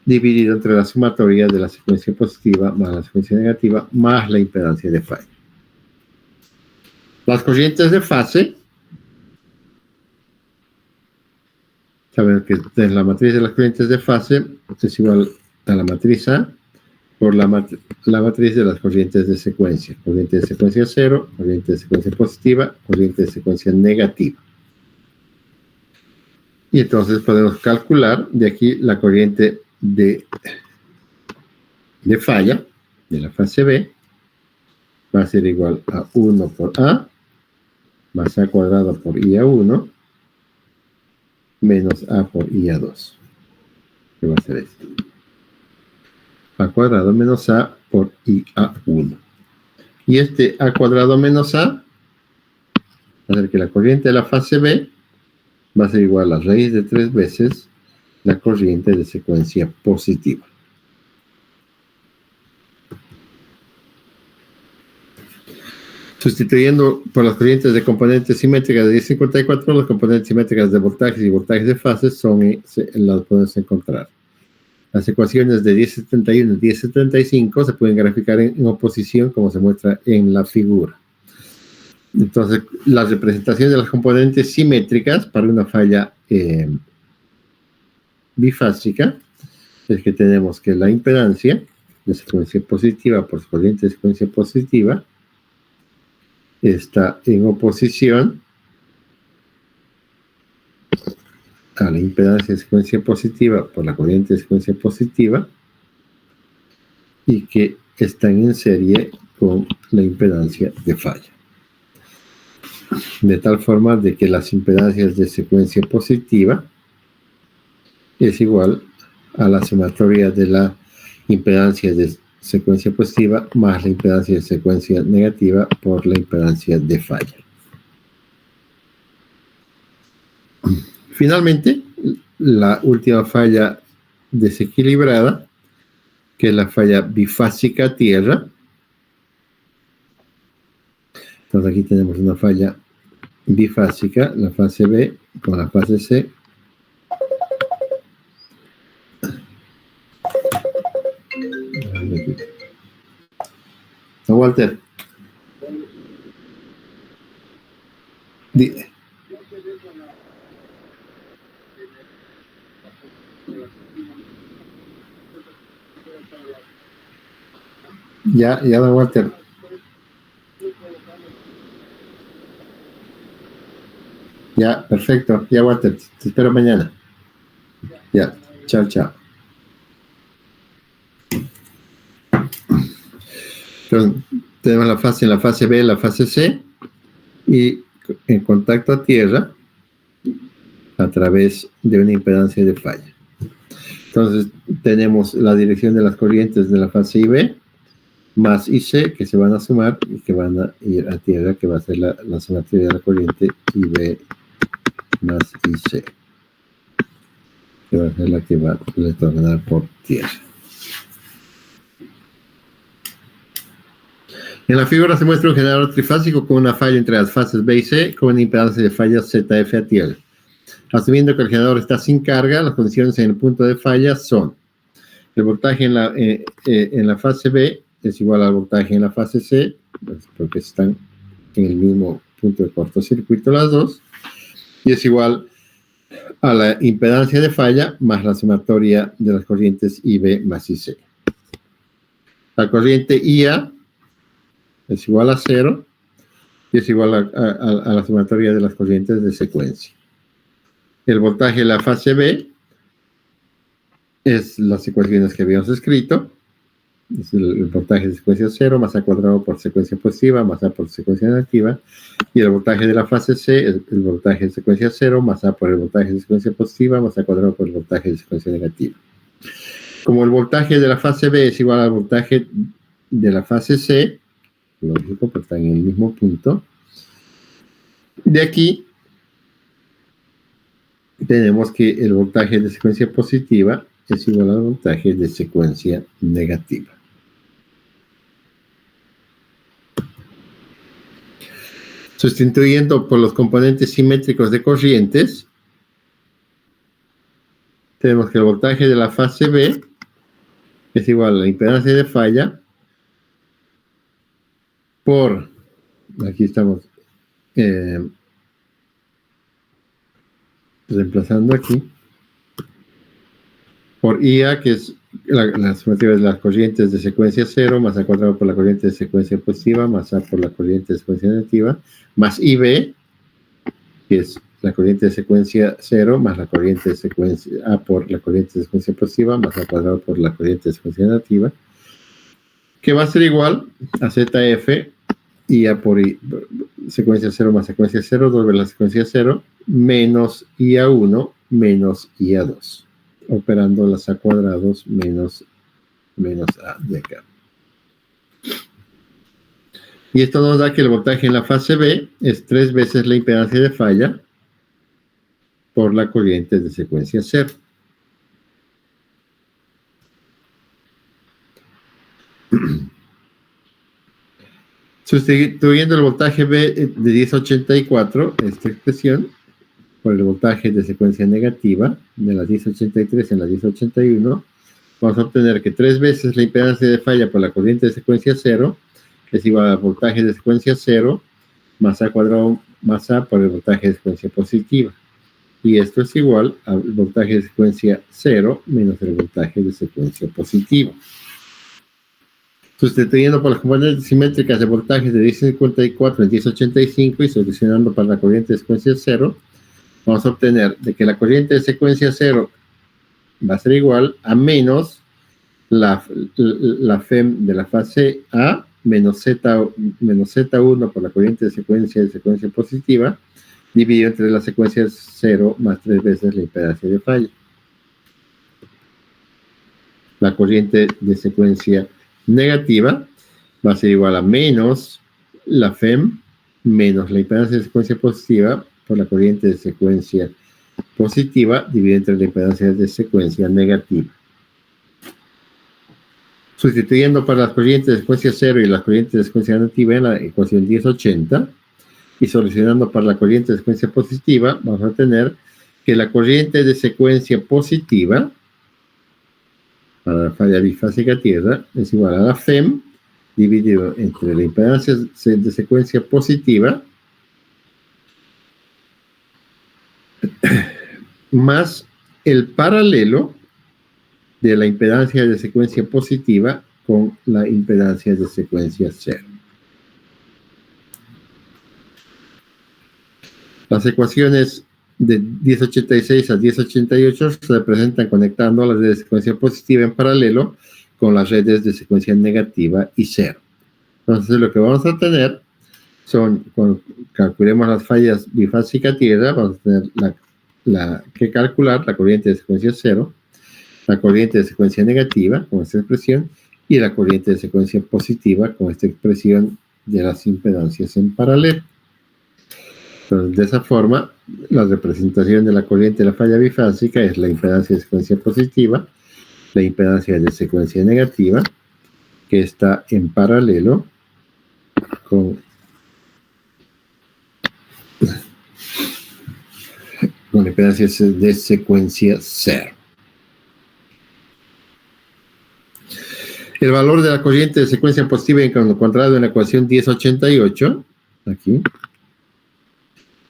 dividido entre la sumatoria de la secuencia positiva más la secuencia negativa, más la impedancia de falla. Las corrientes de fase, saben que la matriz de las corrientes de fase es igual a la matriz A por la matriz de las corrientes de secuencia. Corriente de secuencia 0, corriente de secuencia positiva, corriente de secuencia negativa. Y entonces podemos calcular de aquí la corriente de falla de la fase B va a ser igual a 1 por A más A cuadrado por IA1 menos A por IA2. ¿Qué va a ser esto? A cuadrado menos A por IA1. Y este A cuadrado menos A va a ser que la corriente de la fase B va a ser igual a raíz de 3 veces la corriente de secuencia positiva. Sustituyendo por las corrientes de componentes simétricas de 1054, las componentes simétricas de voltajes y voltajes de fases las podemos encontrar. Las ecuaciones de 1071 y 1075 se pueden graficar en oposición, como se muestra en la figura. Entonces, la representación de las componentes simétricas para una falla bifásica es que tenemos que la impedancia de secuencia positiva por su corriente de secuencia positiva está en oposición a la impedancia de secuencia positiva por la corriente de secuencia positiva y que están en serie con la impedancia de falla. De tal forma de que las impedancias de secuencia positiva es igual a la sumatoria de la impedancia de secuencia positiva más la impedancia de secuencia negativa por la impedancia de falla. Finalmente, la última falla desequilibrada, que es la falla bifásica tierra. Entonces aquí tenemos una falla bifásica, la fase B con la fase C. Walter. Ya, don Walter. Ya, perfecto. Ya, Walter, te espero mañana. Ya, chao, chao. Entonces, tenemos la fase B, la fase C, y en contacto a tierra a través de una impedancia de falla. Entonces, tenemos la dirección de las corrientes de la fase IB más IC que se van a sumar y que van a ir a tierra, que va a ser la sumatoria de la corriente IB más IC, que va a ser la que va a retornar por tierra. En la figura se muestra un generador trifásico con una falla entre las fases B y C con una impedancia de falla ZF a tierra. Asumiendo que el generador está sin carga, las condiciones en el punto de falla son: el voltaje en la fase B es igual al voltaje en la fase C, porque están en el mismo punto de cortocircuito las dos, y es igual a la impedancia de falla más la sumatoria de las corrientes IB más IC. La corriente IA es igual a 0 y es igual a la sumatoria de las corrientes de secuencia. El voltaje de la fase B es las ecuaciones que habíamos escrito, es el voltaje de secuencia 0 más A cuadrado por secuencia positiva más A por secuencia negativa, y el voltaje de la fase C es el voltaje de secuencia 0 más A por el voltaje de secuencia positiva más A cuadrado por el voltaje de secuencia negativa. Como el voltaje de la fase B es igual al voltaje de la fase C, lógico, porque están en el mismo punto, de aquí tenemos que el voltaje de secuencia positiva es igual al voltaje de secuencia negativa. Sustituyendo por los componentes simétricos de corrientes, tenemos que el voltaje de la fase B es igual a la impedancia de falla por, aquí estamos reemplazando aquí, por IA, que es la sumativa de las corrientes de secuencia 0, más A cuadrado por la corriente de secuencia positiva, más A por la corriente de secuencia negativa, más IB, que es la corriente de secuencia 0, más la corriente de secuencia A por la corriente de secuencia positiva, más A cuadrado por la corriente de secuencia negativa, que va a ser igual a ZF, IA por secuencia 0 más secuencia 0, doble la secuencia 0, menos IA1 menos IA2, operando las A cuadrados menos A de acá. Y esto nos da que el voltaje en la fase B es 3 veces la impedancia de falla por la corriente de secuencia 0. Sustituyendo el voltaje B de 1084, esta expresión, por el voltaje de secuencia negativa de la 1083 en la 1081, vamos a obtener que 3 veces la impedancia de falla por la corriente de secuencia 0 es igual al voltaje de secuencia 0 más A cuadrado más A por el voltaje de secuencia positiva. Y esto es igual al voltaje de secuencia 0 menos el voltaje de secuencia positiva. Sustituyendo por las componentes simétricas de voltajes de 1054 en 1085 y solucionando para la corriente de secuencia 0, vamos a obtener de que la corriente de secuencia 0 va a ser igual a menos la FEM de la fase A menos Z1 por la corriente de secuencia positiva, dividido entre la secuencia 0 más 3 veces la impedancia de falla. La corriente de secuencia negativa va a ser igual a menos la FEM menos la impedancia de secuencia positiva por la corriente de secuencia positiva dividida entre la impedancia de secuencia negativa. Sustituyendo para las corrientes de secuencia 0 y las corrientes de secuencia negativa en la ecuación 1080 y solucionando para la corriente de secuencia positiva, vamos a tener que la corriente de secuencia positiva para la falla bifásica tierra es igual a la FEM dividido entre la impedancia de secuencia positiva más el paralelo de la impedancia de secuencia positiva con la impedancia de secuencia 0. Las ecuaciones de 1086 a 1088 se representan conectando las redes de secuencia positiva en paralelo con las redes de secuencia negativa y 0. Entonces lo que vamos a tener son, cuando calculemos las fallas bifásica tierra, vamos a tener que calcular la corriente de secuencia 0, la corriente de secuencia negativa con esta expresión y la corriente de secuencia positiva con esta expresión de las impedancias en paralelo. Entonces, de esa forma, la representación de la corriente de la falla bifásica es la impedancia de secuencia positiva, la impedancia de secuencia negativa, que está en paralelo con la impedancia de secuencia 0. El valor de la corriente de secuencia positiva encontrado en la ecuación 1088, aquí,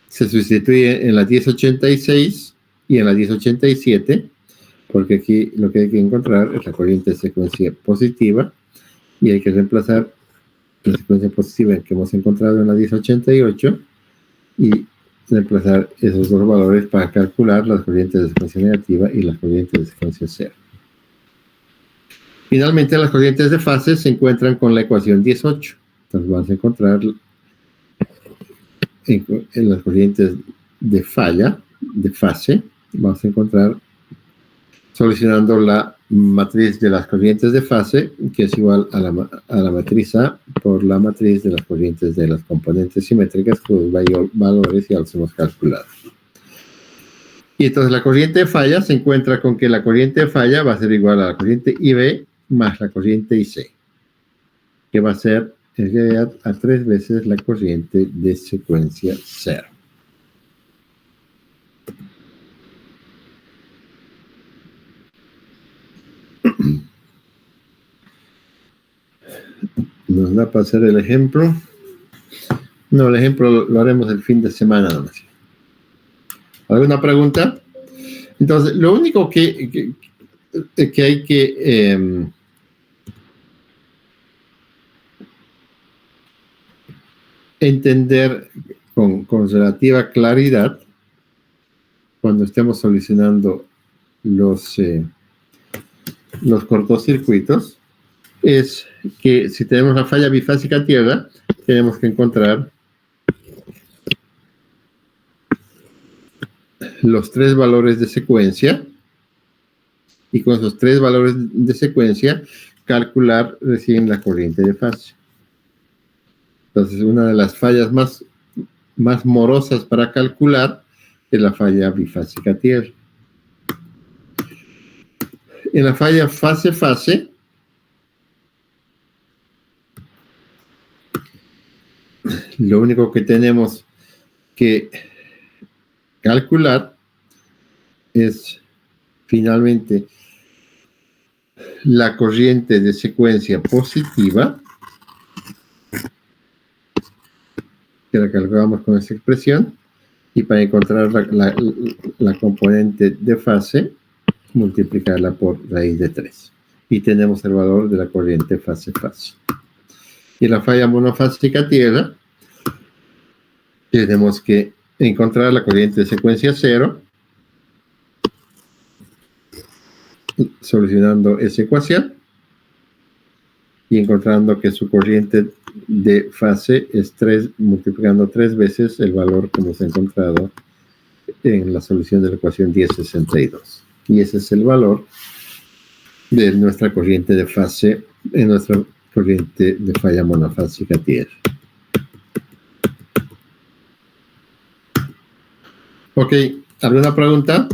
se sustituye en la 1086 y en la 1087, porque aquí lo que hay que encontrar es la corriente de secuencia positiva y hay que reemplazar la secuencia positiva que hemos encontrado en la 1088 y reemplazar esos dos valores para calcular las corrientes de secuencia negativa y las corrientes de secuencia 0. Finalmente, las corrientes de fase se encuentran con la ecuación 18. Entonces, vas a encontrar en las corrientes de falla, de fase, vamos a encontrar solucionando la matriz de las corrientes de fase, que es igual a la matriz A por la matriz de las corrientes de las componentes simétricas, cuyos valores ya los hemos calculado. Y entonces la corriente de falla se encuentra con que la corriente de falla va a ser igual a la corriente IB más la corriente IC, que va a ser en realidad a 3 veces la corriente de secuencia 0. Nos da para hacer el ejemplo. No, el ejemplo lo haremos el fin de semana nomás. ¿Alguna pregunta? Entonces, lo único que hay que entender con relativa claridad cuando estemos solucionando los cortocircuitos es que si tenemos la falla bifásica tierra, tenemos que encontrar los 3 valores de secuencia y con esos 3 valores de secuencia calcular recién la corriente de fase. Entonces, una de las fallas más morosas para calcular es la falla bifásica tierra. En la falla fase-fase, lo único que tenemos que calcular es finalmente la corriente de secuencia positiva, que la calculamos con esta expresión, y para encontrar la componente de fase, multiplicarla por raíz de 3. Y tenemos el valor de la corriente fase-fase. Y la falla monofásica tierra, tenemos que encontrar la corriente de secuencia 0, solucionando esa ecuación, y encontrando que su corriente de fase es 3, multiplicando 3 veces el valor que hemos encontrado en la solución de la ecuación 1062. Y ese es el valor de nuestra corriente de fase en nuestra corriente de falla monofásica tierra. Ok, ¿alguna pregunta?